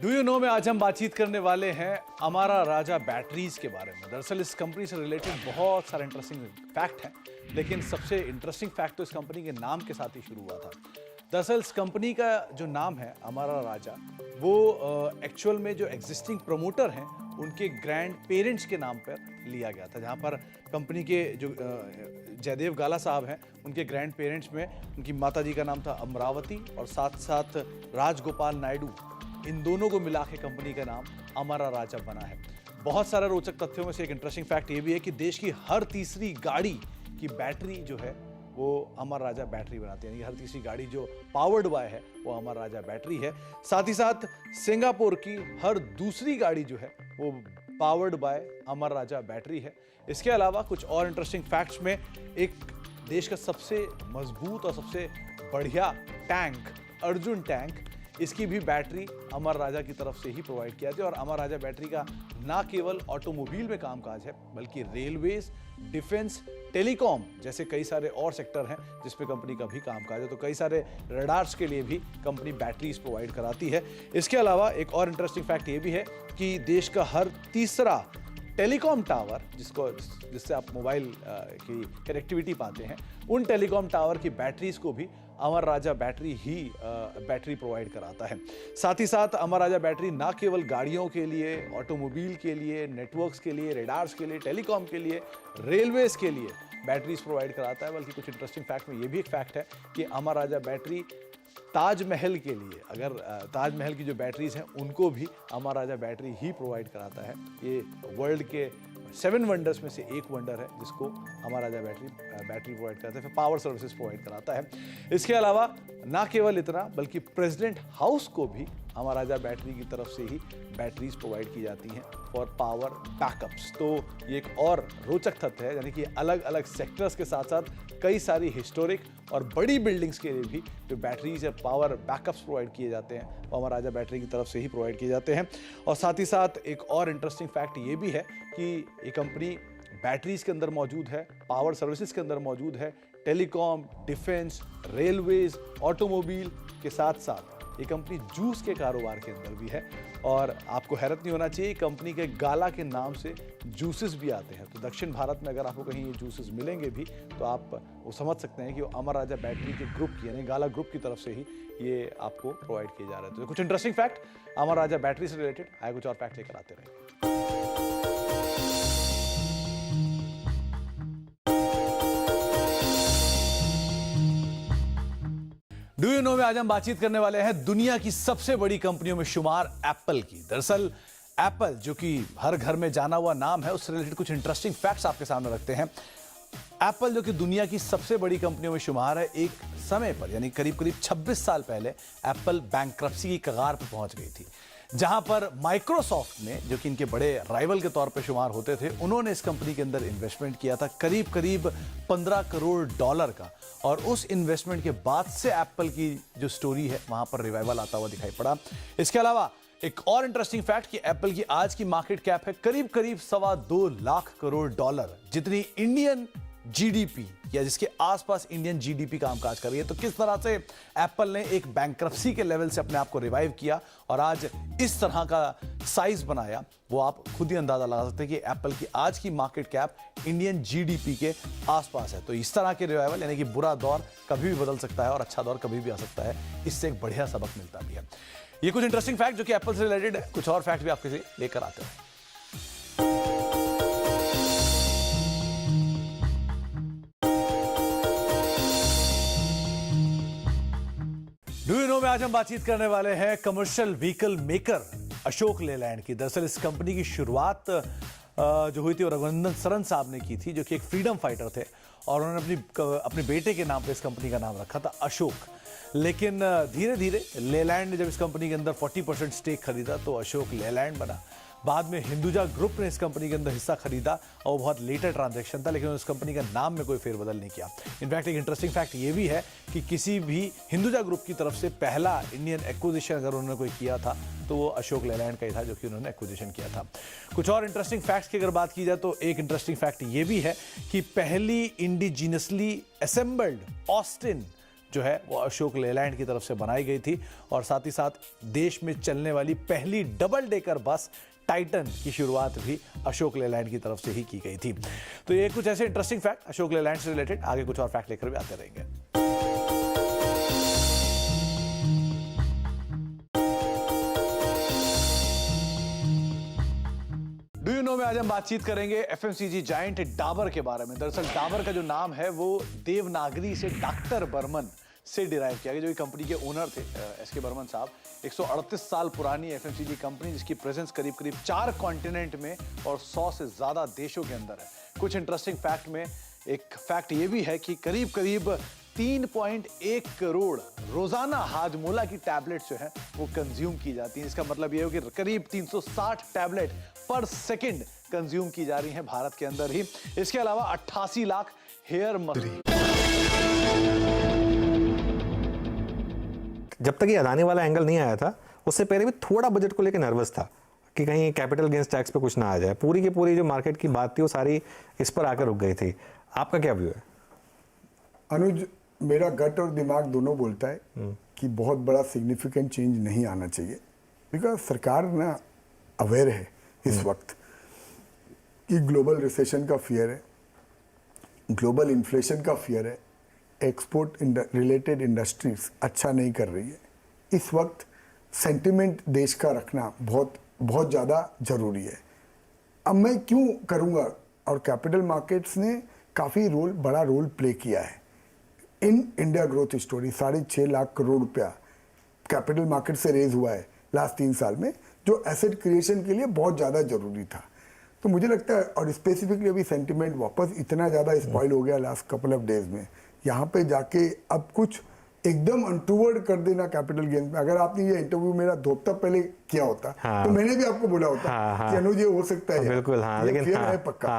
Do you know में आज हम बातचीत करने वाले हैं अमारा राजा बैटरीज के बारे में। दरअसल इस कंपनी से रिलेटेड बहुत सारे इंटरेस्टिंग फैक्ट हैं, लेकिन सबसे इंटरेस्टिंग फैक्ट तो इस कंपनी के नाम के साथ ही शुरू हुआ था। दरअसल इस कंपनी का जो नाम है अमारा राजा, वो एक्चुअल में जो एग्जिस्टिंग प्रमोटर हैं उनके ग्रैंड पेरेंट्स के नाम पर लिया गया था। जहाँ पर कंपनी के जो जयदेव गाला साहब हैं, उनके ग्रैंड पेरेंट्स में उनकी माता जी का नाम था अमरावती और साथ साथ राजगोपाल नायडू, इन दोनों को मिला के कंपनी का नाम अमारा राजा बना है। बहुत सारे रोचक तथ्यों में से एक इंटरेस्टिंग फैक्ट ये भी है कि देश की हर तीसरी गाड़ी की बैटरी जो है वो अमर राजा बैटरी बनाती है, यानी हर तीसरी गाड़ी जो पावर्ड बाय है वो अमर राजा बैटरी है। साथ ही साथ सिंगापुर की हर दूसरी गाड़ी जो है वो powered by Amar Raja battery है। इसके अलावा कुछ और इंटरेस्टिंग फैक्ट्स में, एक देश का सबसे मजबूत और सबसे बढ़िया टैंक अर्जुन टैंक, इसकी भी बैटरी अमर राजा की तरफ से ही प्रोवाइड किया जाती है। और अमर राजा बैटरी का ना केवल ऑटोमोबाइल में कामकाज है, बल्कि रेलवेज, डिफेंस, टेलीकॉम जैसे कई सारे और सेक्टर हैं जिस पे कंपनी का भी कामकाज है। तो कई सारे रडार्स के लिए भी कंपनी बैटरीज प्रोवाइड कराती है। इसके अलावा एक और इंटरेस्टिंग फैक्ट ये भी है कि देश का हर तीसरा टेलीकॉम टावर, जिससे आप मोबाइल की कनेक्टिविटी पाते हैं, उन टेलीकॉम टावर की बैटरीज को भी अमर राजा बैटरी ही बैटरी प्रोवाइड कराता है। साथ ही साथ अमर राजा बैटरी ना केवल गाड़ियों के लिए, ऑटोमोबाइल के लिए, नेटवर्क्स के लिए, रेडार्स के लिए, टेलीकॉम के लिए, रेलवेज के लिए बैटरीज प्रोवाइड कराता है, बल्कि कुछ इंटरेस्टिंग फैक्ट में ये भी एक फैक्ट है कि अमर राजा बैटरी ताजमहल के लिए, अगर ताजमहल की जो बैटरीज हैं उनको भी अमर राजा बैटरी ही प्रोवाइड कराता है। ये वर्ल्ड के 7 वंडर्स में से एक वंडर है जिसको अमर राजा बैटरी प्रोवाइड करता है, फिर पावर सर्विसेज प्रोवाइड कराता है। इसके अलावा ना केवल इतना, बल्कि प्रेसिडेंट हाउस को भी अमर राजा बैटरी की तरफ से ही बैटरीज प्रोवाइड की जाती हैं फॉर पावर बैकअप्स। तो ये एक और रोचक तथ्य है, यानी कि अलग अलग सेक्टर्स के साथ साथ कई सारी हिस्टोरिक और बड़ी बिल्डिंग्स के लिए भी जो बैटरीज या पावर बैकअप्स प्रोवाइड किए जाते हैं वो अमर राजा बैटरी की तरफ से ही प्रोवाइड किए जाते हैं। और साथ ही साथ एक और इंटरेस्टिंग फैक्ट ये भी है कि ये कंपनी बैटरीज के अंदर मौजूद है, पावर सर्विसेज के अंदर मौजूद है, टेलीकॉम, डिफेंस, रेलवेज, ऑटोमोबाइल के साथ साथ ये कंपनी जूस के कारोबार के अंदर भी है। और आपको हैरत नहीं होना चाहिए, कंपनी के गाला के नाम से जूसेस भी आते हैं। तो दक्षिण भारत में अगर आपको कहीं ये जूसेस मिलेंगे भी तो आप वो समझ सकते हैं कि वो अमर राजा बैटरी के ग्रुप की, यानी गाला ग्रुप की तरफ से ही ये आपको प्रोवाइड किए जा रहे हैं। तो कुछ इंटरेस्टिंग फैक्ट अमर राजा बैटरी से रिलेटेड, आए कुछ और फैक्ट लेकर आते रहेंगे। डू यू नो में आज हम बातचीत करने वाले हैं दुनिया की सबसे बड़ी कंपनियों में शुमार एप्पल की। दरअसल एप्पल, जो कि हर घर में जाना हुआ नाम है, उससे रिलेटेड कुछ इंटरेस्टिंग फैक्ट्स आपके सामने रखते हैं। एप्पल, जो कि दुनिया की सबसे बड़ी कंपनियों में शुमार है, एक समय पर यानी करीब करीब 26 साल पहले एप्पल बैंक्रप्सी की कगार पर पहुंच गई थी, जहां पर माइक्रोसॉफ्ट ने, जो कि इनके बड़े राइवल के तौर पे शुमार होते थे, उन्होंने इस कंपनी के अंदर इन्वेस्टमेंट किया था करीब करीब $15 करोड़ का। और उस इन्वेस्टमेंट के बाद से एप्पल की जो स्टोरी है वहां पर रिवाइवल आता हुआ दिखाई पड़ा। इसके अलावा एक और इंटरेस्टिंग फैक्ट कि एप्पल की आज की मार्केट कैप है करीब करीब $2.25 लाख करोड़, जितनी इंडियन जीडीपी या जिसके आसपास इंडियन जीडीपी कामकाज कर रही है। तो किस तरह से एप्पल ने एक बैंक्रप्सी के लेवल से अपने आप को रिवाइव किया और आज इस तरह का साइज बनाया, वो आप खुद ही अंदाजा लगा सकते हैं कि एप्पल की आज की मार्केट कैप इंडियन जीडीपी के आसपास है। तो इस तरह के रिवाइवल, यानी कि बुरा दौर कभी भी बदल सकता है और अच्छा दौर कभी भी आ सकता है, इससे एक बढ़िया सबक मिलता भी है। ये कुछ इंटरेस्टिंग फैक्ट जो कि एप्पल से रिलेटेड है। कुछ और फैक्ट भी आपके लिए लेकर आते हैं। डू यू नो में आज हम बातचीत करने वाले हैं commercial vehicle maker Ashok Leyland की। दरअसल इस कंपनी की शुरुआत जो हुई थी वो रघुनंदन सरन साहब ने की थी, जो कि एक फ्रीडम फाइटर थे, और उन्होंने अपने बेटे के नाम पे इस कंपनी का नाम रखा था अशोक। लेकिन धीरे धीरे लेलैंड ने जब इस कंपनी के अंदर 40% स्टेक खरीदा तो अशोक लेलैंड बना। बाद में हिंदुजा ग्रुप ने इस कंपनी के अंदर हिस्सा खरीदा और वो बहुत लेटर ट्रांजैक्शन था, लेकिन उस कंपनी का नाम में कोई फेरबदल नहीं किया। इनफैक्ट एक इंटरेस्टिंग फैक्ट ये भी है कि किसी भी हिंदुजा ग्रुप की तरफ से पहला इंडियन एक्विजिशन अगर उन्होंने कोई किया था तो वो अशोक लेलैंड का ही था, जो कि उन्होंने एक्विजिशन किया था। कुछ और इंटरेस्टिंग फैक्ट्स की अगर बात की जाए तो एक इंटरेस्टिंग फैक्ट ये भी है कि पहली इंडिजीनियसली असेंबल्ड ऑस्टिन जो है वो अशोक लेलैंड की तरफ से बनाई गई थी और साथ ही साथ देश में चलने वाली पहली डबल डेकर बस टाइटन की शुरुआत भी अशोक लेलैंड की तरफ से ही की गई थी। तो ये कुछ ऐसे इंटरेस्टिंग फैक्ट अशोक लेलैंड से रिलेटेड, आगे कुछ और फैक्ट लेकर भी आते रहेंगे। डू यू नो में आज हम बातचीत करेंगे एफएमसीजी जायंट डाबर के बारे में। दरअसल डाबर का जो नाम है वो देवनागरी से डॉक्टर बर्मन से डिराइव किया गया, जो कंपनी के ओनर थे एसके बर्मन साहब। 138 साल पुरानी एफएमसीजी कंपनी जिसकी प्रेजेंस करीब 4 कॉन्टिनेंट में और 100 से ज्यादा देशों के अंदर है। कुछ इंटरेस्टिंग फैक्ट में एक फैक्ट ये भी है कि करीब 3.1 करोड़ रोजाना हाजमोला की टैबलेट जो है वो कंज्यूम की जाती है। इसका मतलब ये हो कि करीब 360 टैबलेट पर सेकंड कंज्यूम की जा रही हैं भारत के अंदर ही। इसके अलावा 88 लाख हेयर मसाज। जब तक ये अदानी वाला एंगल नहीं आया था उससे पहले भी थोड़ा बजट को लेकर नर्वस था कि कहीं कैपिटल गेन्स टैक्स पे कुछ ना आ जाए। पूरी की पूरी जो मार्केट की बात थी वो सारी इस पर आकर रुक गई थी। आपका क्या व्यू है? अनुज, मेरा गट और दिमाग दोनों बोलता है कि बहुत बड़ा सिग्निफिकेंट चेंज नहीं आना चाहिए, बिकॉज सरकार ना अवेयर है इस वक्त कि ग्लोबल रिसेशन का फियर है, ग्लोबल इन्फ्लेशन का फियर है, एक्सपोर्ट रिलेटेड इंडस्ट्रीज अच्छा नहीं कर रही है। इस वक्त सेंटिमेंट देश का रखना बहुत बहुत ज़्यादा ज़रूरी है। अब मैं क्यों करूँगा, और कैपिटल मार्केट्स ने काफ़ी बड़ा रोल प्ले किया है in India growth story. 6.5 lakh crore रुपया कैपिटल मार्केट से रेज हुआ है लास्ट 3 साल में, जो एसेट क्रिएशन के लिए बहुत ज़्यादा ज़रूरी था। तो मुझे लगता है, और स्पेसिफिकली अभी सेंटिमेंट वापस इतना ज़्यादा स्पॉइल हो गया लास्ट कपल ऑफ डेज में, यहाँ पे जाके अब कुछ एकदम अनटूवर्ड कर देना कैपिटल गेन में। अगर आपने ये इंटरव्यू मेरा 2 हफ्ता पहले किया होता तो मैंने भी आपको बोला होता कि अनुज ये हो सकता है, बिल्कुल, लेकिन है पक्का।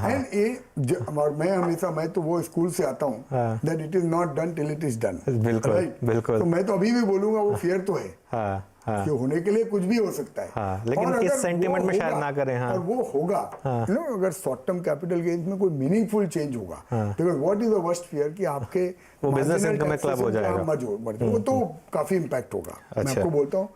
एंड मैं हमेशा, मैं तो वो स्कूल से आता हूँ that it is not done till it is done. बिल्कुल। तो मैं तो अभी भी बोलूंगा वो फियर तो है कि होने के लिए कुछ भी हो सकता है, लेकिन किस सेंटिमेंट में शायद ना करें। और वो होगा अगर शॉर्ट टर्म कैपिटल गेन्स में कोई मीनिंगफुल चेंज होगा, because what is the worst fear कि आपके वो बिजनेस इनकम में क्लब हो जाएगा, वो तो काफी इंपैक्ट होगा। मैं आपको बोलता हूँ